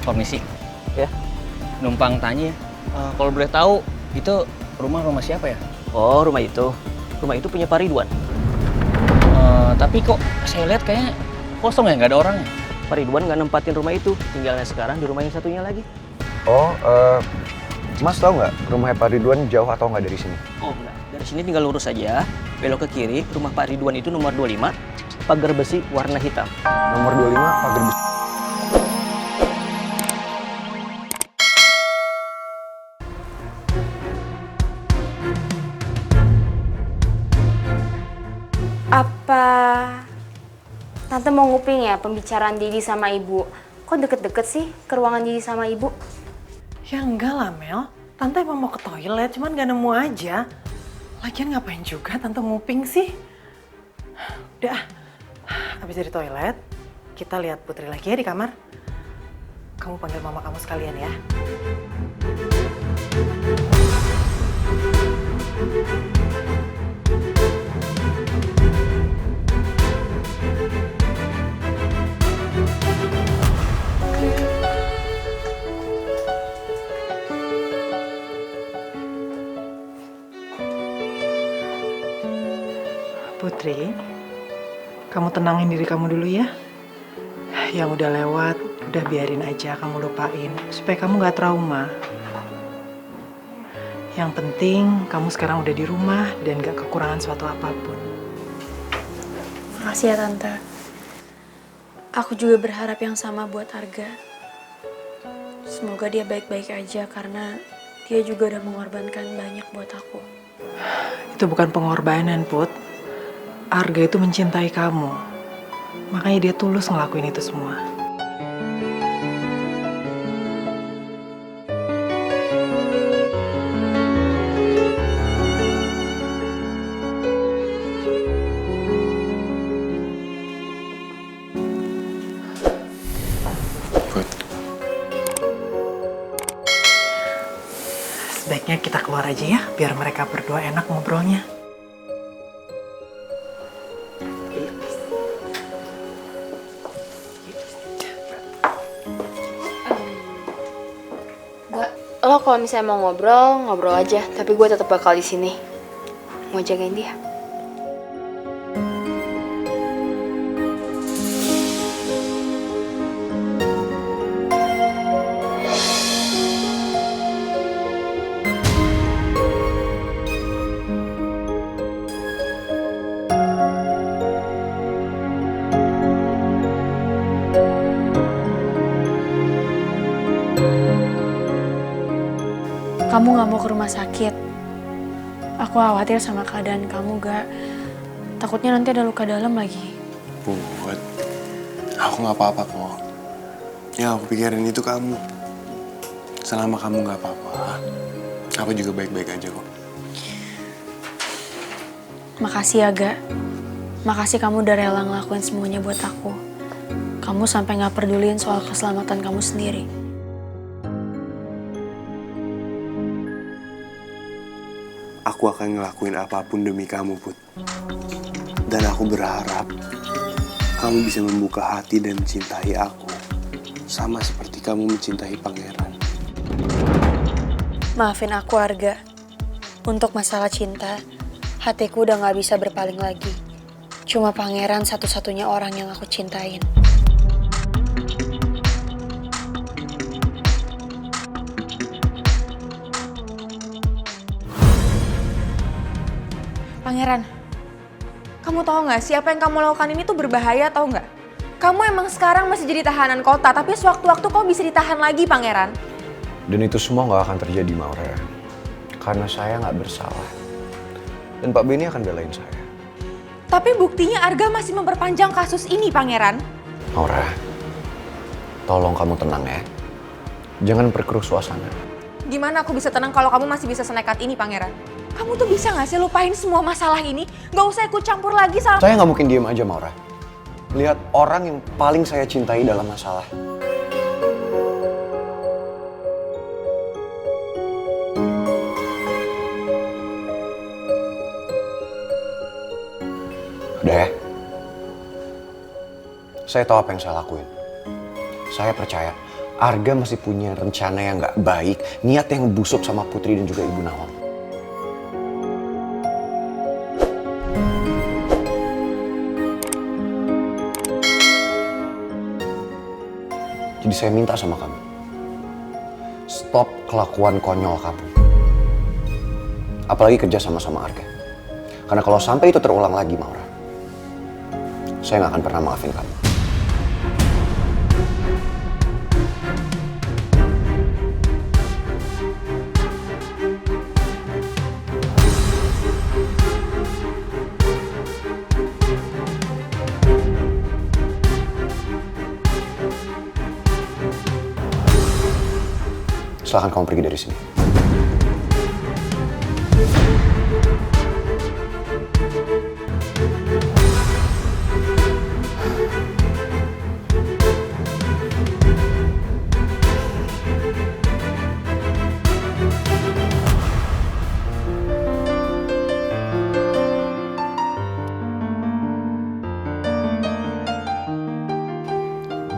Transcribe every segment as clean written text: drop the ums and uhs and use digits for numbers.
Permisi. Ya. Numpang tanya, kalau boleh tahu itu rumah siapa ya? Oh, rumah itu punya Pak Ridwan. Tapi kok saya lihat kayaknya kosong ya, nggak ada orangnya. Pak Ridwan nggak nempatin rumah itu, tinggalnya sekarang di rumah yang satunya lagi. Oh, Mas tahu nggak rumahnya Pak Ridwan jauh atau nggak dari sini? Oh enggak, dari sini tinggal lurus aja, belok ke kiri, rumah Pak Ridwan itu nomor 25, pagar besi warna hitam. Nomor 25, pagar besi. Apa Tante mau nguping ya pembicaraan Didi sama Ibu? Kok deket-deket sih ke ruangan Didi sama Ibu? Ya enggak lah Mel, Tante emang mau ke toilet, cuman gak nemu aja. Lagian ngapain juga Tante nguping sih? Udah, habis dari toilet, kita lihat Putri lagi ya di kamar. Kamu panggil mama kamu sekalian ya. Putri, kamu tenangin diri kamu dulu ya. Yang udah lewat, udah biarin aja kamu lupain. Supaya kamu gak trauma. Yang penting, kamu sekarang udah di rumah dan gak kekurangan suatu apapun. Makasih ya Tante. Aku juga berharap yang sama buat Arga. Semoga dia baik-baik aja karena dia juga udah mengorbankan banyak buat aku. Itu bukan pengorbanan, Put. Arga itu mencintai kamu. Makanya dia tulus ngelakuin itu semua. Put. Sebaiknya kita keluar aja ya, biar mereka berdua enak ngobrolnya. Lo kalau misalnya mau ngobrol, ngobrol aja. Tapi gue tetap bakal di sini. Mau jagain dia. Kamu gak mau ke rumah sakit. Aku khawatir sama keadaan kamu, Gak. Takutnya nanti ada luka dalam lagi. Put, aku gak apa-apa kok. Yang aku pikirin itu kamu. Selama kamu gak apa-apa, aku juga baik-baik aja kok. Makasih ya, Gak. Makasih kamu udah rela ngelakuin semuanya buat aku. Kamu sampai gak peduliin soal keselamatan kamu sendiri. Aku akan ngelakuin apapun demi kamu, Put. Dan aku berharap kamu bisa membuka hati dan mencintai aku. Sama seperti kamu mencintai pangeran. Maafin aku, Arga. Untuk masalah cinta, hatiku udah gak bisa berpaling lagi. Cuma pangeran satu-satunya orang yang aku cintain. Pangeran, kamu tahu nggak sih apa yang kamu lakukan ini tuh berbahaya, tahu nggak? Kamu emang sekarang masih jadi tahanan kota, tapi sewaktu-waktu kamu bisa ditahan lagi, Pangeran. Dan itu semua nggak akan terjadi, Maura. Karena saya nggak bersalah. Dan Pak Benny akan belain saya. Tapi buktinya Arga masih memperpanjang kasus ini, Pangeran. Maura, tolong kamu tenang ya. Jangan perkeruh suasana. Gimana aku bisa tenang kalau kamu masih bisa senekat ini, Pangeran? Kamu tuh bisa nggak sih lupain semua masalah ini? Nggak usah ikut campur lagi sama... Saya nggak mungkin diem aja, Maura. Lihat orang yang paling saya cintai dalam masalah. Udah ya. Saya tahu apa yang saya lakuin. Saya percaya Arga masih punya rencana yang nggak baik, niat yang busuk sama Putri dan juga Ibu Nawang. Jadi saya minta sama kamu, stop kelakuan konyol kamu. Apalagi kerja sama Arga. Karena kalau sampai itu terulang lagi, Maura, saya nggak akan pernah maafin kamu. Silahkan kamu pergi dari sini.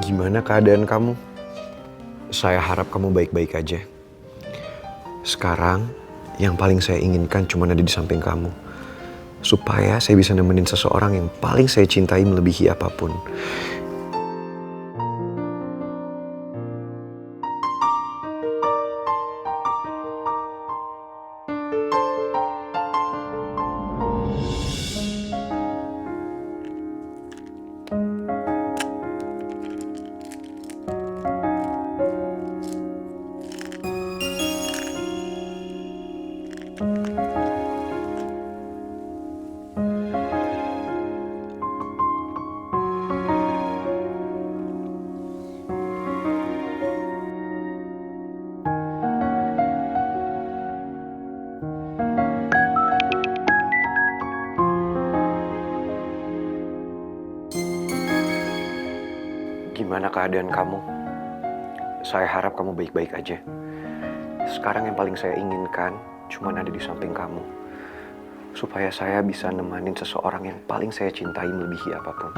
Gimana keadaan kamu? Saya harap kamu baik-baik aja. Sekarang, yang paling saya inginkan cuma ada di samping kamu. Supaya saya bisa nemenin seseorang yang paling saya cintai melebihi apapun. Gimana keadaan kamu? Saya harap kamu baik-baik aja. Sekarang yang paling saya inginkan cuma ada di samping kamu. Supaya saya bisa nemanin seseorang yang paling saya cintai melebihi apapun.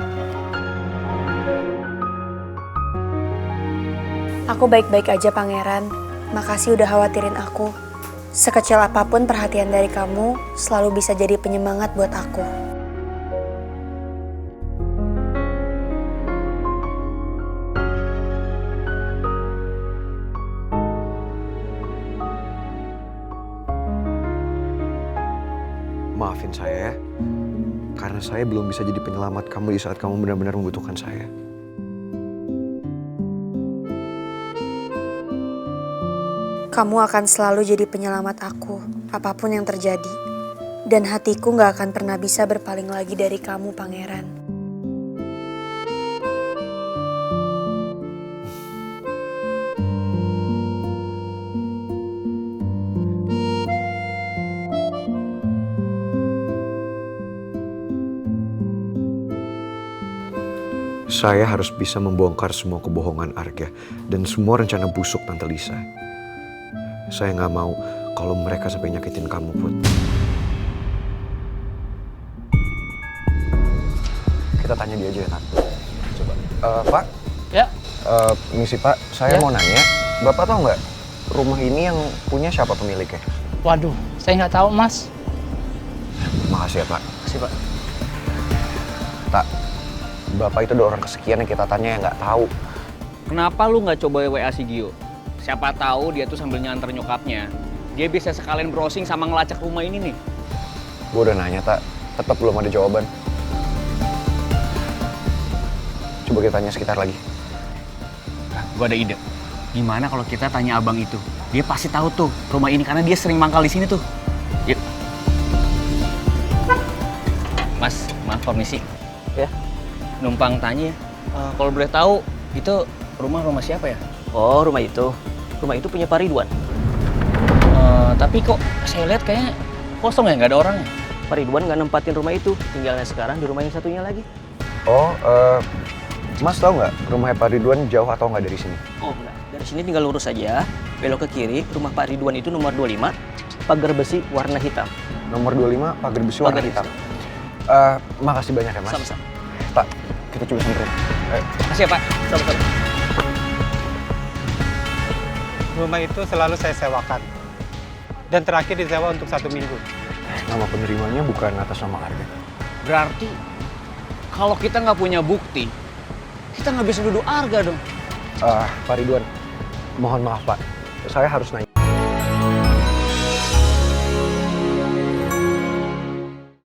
Aku baik-baik aja, Pangeran. Makasih udah khawatirin aku. Sekecil apapun perhatian dari kamu selalu bisa jadi penyemangat buat aku. Maafin saya ya, karena saya belum bisa jadi penyelamat kamu di saat kamu benar-benar membutuhkan saya. Kamu akan selalu jadi penyelamat aku, apapun yang terjadi. Dan hatiku gak akan pernah bisa berpaling lagi dari kamu, Pangeran. Saya harus bisa membongkar semua kebohongan Arga dan semua rencana busuk Tante Lisa. Saya nggak mau kalau mereka sampai nyakitin kamu, Put. Kita tanya dia aja ya, Tante. Coba. Pak? Ya. Misi Pak, saya mau nanya. Bapak tahu nggak rumah ini yang punya siapa pemiliknya? Waduh, saya nggak tahu, Mas. Makasih ya, Pak. Makasih, Pak. Tak. Bapak itu udah orang kesekian yang kita tanya yang nggak tahu. Kenapa lu nggak coba WA si Gio? Siapa tahu dia tuh sambil nyanter nyokapnya. Dia bisa sekalian browsing sama ngelacak rumah ini nih. Gue udah nanya, Tak. Tetap belum ada jawaban. Coba kita tanya sekitar lagi. Nah, gue ada ide. Gimana kalau kita tanya abang itu? Dia pasti tahu tuh rumah ini karena dia sering mangkal di sini tuh. Yuk. Mas, maaf permisi. Ya. Numpang tanya, kalau boleh tahu itu rumah siapa ya? Oh, rumah itu punya Pak Ridwan. Tapi kok saya lihat kayaknya kosong ya, nggak ada orangnya. Pak Ridwan nggak nempatin rumah itu, tinggalnya sekarang di rumah yang satunya lagi. Oh, Mas tahu nggak rumahnya Pak Ridwan jauh atau nggak dari sini? Oh, enggak. Dari sini tinggal lurus aja, belok ke kiri, rumah Pak Ridwan itu nomor 25, pagar besi warna hitam. Nomor 25, pagar besi warna Pagar hitam. Makasih banyak ya, Mas. Sama-sama. Tak, kita coba samperin. Makasih ya, Pak. Sama-sama. Rumah itu selalu saya sewakan. Dan terakhir disewa untuk 1 minggu. Nama penerimanya bukan atas nama Arga. Berarti kalau kita nggak punya bukti, kita nggak bisa duduk Arga dong. Pak Ridwan, mohon maaf Pak. Saya harus nanya.